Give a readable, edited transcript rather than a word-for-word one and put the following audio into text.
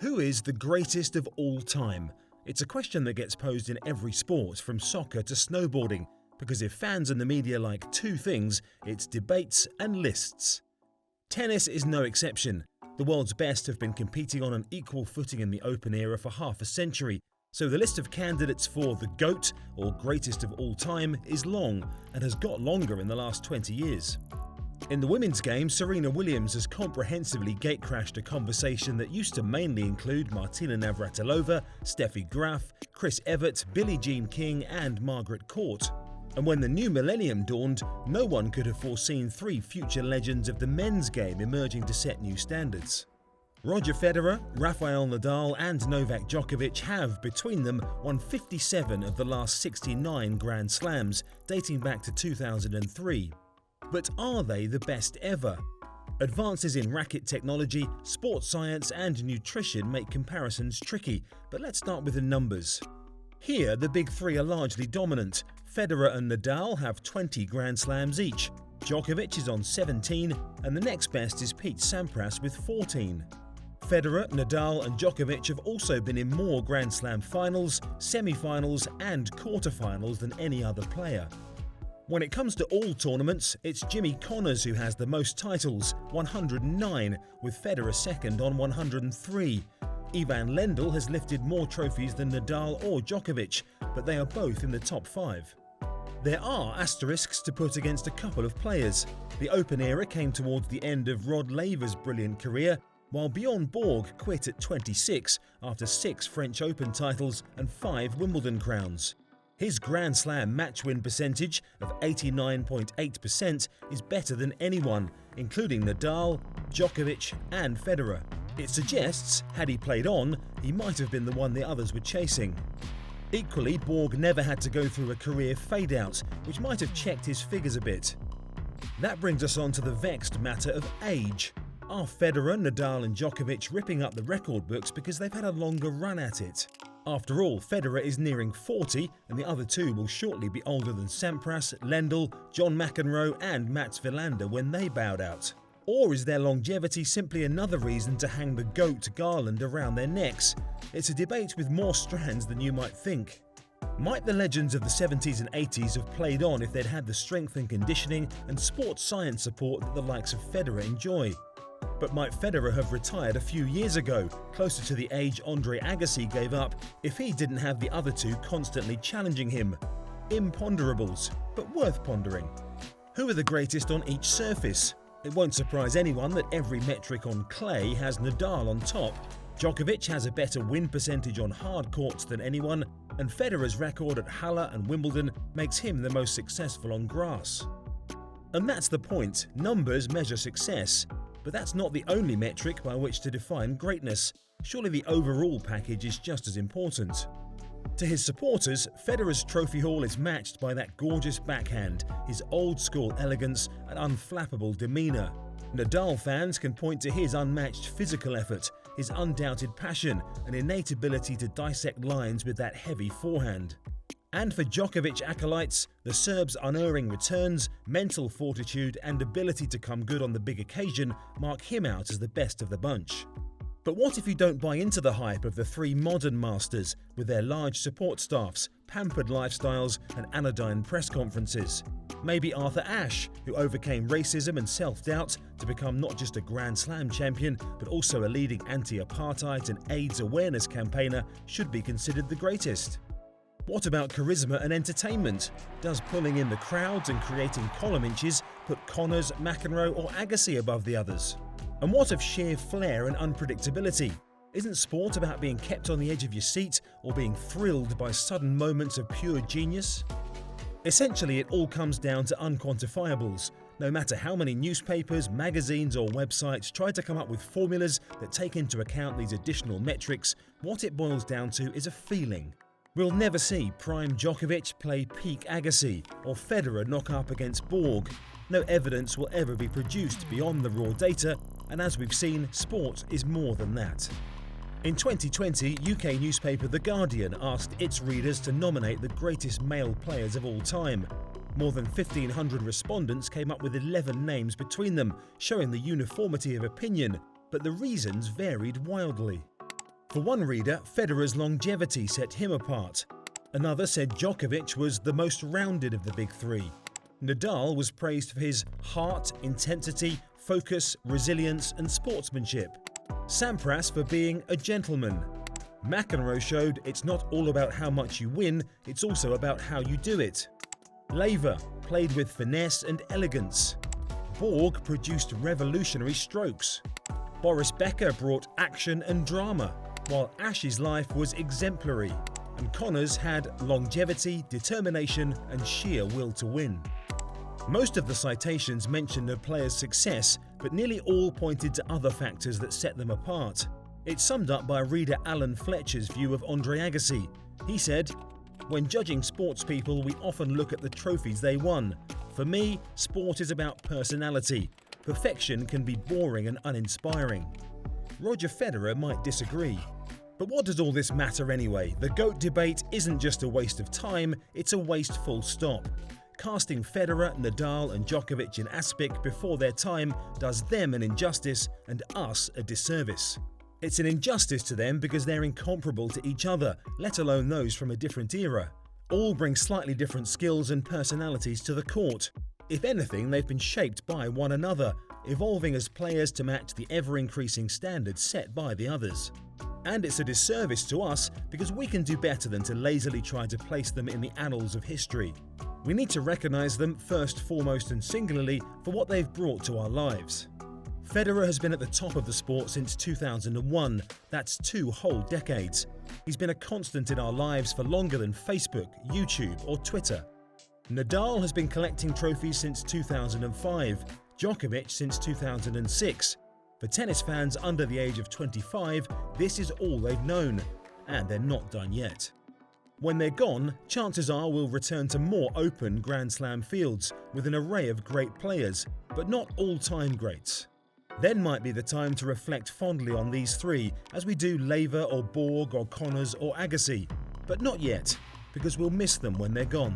Who is the greatest of all time? It's a question that gets posed in every sport, from soccer to snowboarding, because if fans and the media like two things, it's debates and lists. Tennis is no exception. The world's best have been competing on an equal footing in the Open era for half a century, so the list of candidates for the GOAT, or greatest of all time, is long and has got longer in the last 20 years. In the women's game, Serena Williams has comprehensively gatecrashed a conversation that used to mainly include Martina Navratilova, Steffi Graf, Chris Evert, Billie Jean King and Margaret Court. And when the new millennium dawned, no one could have foreseen three future legends of the men's game emerging to set new standards. Roger Federer, Rafael Nadal and Novak Djokovic have, between them, won 57 of the last 69 Grand Slams, dating back to 2003. But are they the best ever? Advances in racket technology, sports science and nutrition make comparisons tricky, but let's start with the numbers. Here, the big three are largely dominant. Federer and Nadal have 20 Grand Slams each. Djokovic is on 17, and the next best is Pete Sampras with 14. Federer, Nadal and Djokovic have also been in more Grand Slam finals, semi-finals and quarter-finals than any other player. When it comes to all tournaments, it's Jimmy Connors who has the most titles, 109, with Federer second on 103. Ivan Lendl has lifted more trophies than Nadal or Djokovic, but they are both in the top 5. There are asterisks to put against a couple of players. The Open era came towards the end of Rod Laver's brilliant career, while Bjorn Borg quit at 26 after 6 French Open titles and 5 Wimbledon crowns. His Grand Slam match-win percentage of 89.8% is better than anyone, including Nadal, Djokovic and Federer. It suggests, had he played on, he might have been the one the others were chasing. Equally, Borg never had to go through a career fade-out, which might have checked his figures a bit. That brings us on to the vexed matter of age. Are Federer, Nadal and Djokovic ripping up the record books because they've had a longer run at it? After all, Federer is nearing 40 and the other two will shortly be older than Sampras, Lendl, John McEnroe and Mats Wilander when they bowed out. Or is their longevity simply another reason to hang the GOAT garland around their necks? It's a debate with more strands than you might think. Might the legends of the 70s and 80s have played on if they'd had the strength and conditioning and sports science support that the likes of Federer enjoy? But might Federer have retired a few years ago, closer to the age Andre Agassi gave up, if he didn't have the other two constantly challenging him? Imponderables, but worth pondering. Who are the greatest on each surface? It won't surprise anyone that every metric on clay has Nadal on top. Djokovic has a better win percentage on hard courts than anyone, and Federer's record at Halle and Wimbledon makes him the most successful on grass. And that's the point, numbers measure success. But that's not the only metric by which to define greatness. Surely the overall package is just as important. To his supporters, Federer's trophy haul is matched by that gorgeous backhand, his old-school elegance and unflappable demeanour. Nadal fans can point to his unmatched physical effort, his undoubted passion and innate ability to dissect lines with that heavy forehand. And for Djokovic acolytes, the Serb's unerring returns, mental fortitude and ability to come good on the big occasion mark him out as the best of the bunch. But what if you don't buy into the hype of the three modern masters with their large support staffs, pampered lifestyles and anodyne press conferences? Maybe Arthur Ashe, who overcame racism and self-doubt to become not just a Grand Slam champion but also a leading anti-apartheid and AIDS awareness campaigner, should be considered the greatest. What about charisma and entertainment? Does pulling in the crowds and creating column inches put Connors, McEnroe or Agassi above the others? And what of sheer flair and unpredictability? Isn't sport about being kept on the edge of your seat or being thrilled by sudden moments of pure genius? Essentially, it all comes down to unquantifiables. No matter how many newspapers, magazines or websites try to come up with formulas that take into account these additional metrics, what it boils down to is a feeling. We'll never see prime Djokovic play peak Agassi or Federer knock up against Borg. No evidence will ever be produced beyond the raw data, and as we've seen, sport is more than that. In 2020, UK newspaper The Guardian asked its readers to nominate the greatest male players of all time. More than 1,500 respondents came up with 11 names between them, showing the uniformity of opinion, but the reasons varied wildly. For one reader, Federer's longevity set him apart. Another said Djokovic was the most rounded of the big three. Nadal was praised for his heart, intensity, focus, resilience and sportsmanship. Sampras for being a gentleman. McEnroe showed it's not all about how much you win, it's also about how you do it. Milva played with finesse and elegance. Borg produced revolutionary strokes. Boris Becker brought action and drama, while Ash's life was exemplary, and Connors had longevity, determination and sheer will to win. Most of the citations mentioned a player's success, but nearly all pointed to other factors that set them apart. It's summed up by reader Alan Fletcher's view of Andre Agassi. He said, "When judging sports people, we often look at the trophies they won. For me, sport is about personality. Perfection can be boring and uninspiring." Roger Federer might disagree. But what does all this matter anyway? The GOAT debate isn't just a waste of time, it's a waste full stop. Casting Federer, Nadal and Djokovic in aspic before their time does them an injustice and us a disservice. It's an injustice to them because they're incomparable to each other, let alone those from a different era. All bring slightly different skills and personalities to the court. If anything, they've been shaped by one another, evolving as players to match the ever-increasing standards set by the others. And it's a disservice to us because we can do better than to lazily try to place them in the annals of history. We need to recognise them first, foremost and singularly for what they've brought to our lives. Federer has been at the top of the sport since 2001, that's 2 whole decades. He's been a constant in our lives for longer than Facebook, YouTube or Twitter. Nadal has been collecting trophies since 2005, Djokovic since 2006. For tennis fans under the age of 25, this is all they've known, and they're not done yet. When they're gone, chances are we'll return to more open Grand Slam fields with an array of great players, but not all-time greats. Then might be the time to reflect fondly on these three as we do Milva or Borg or Connors or Agassi, but not yet, because we'll miss them when they're gone.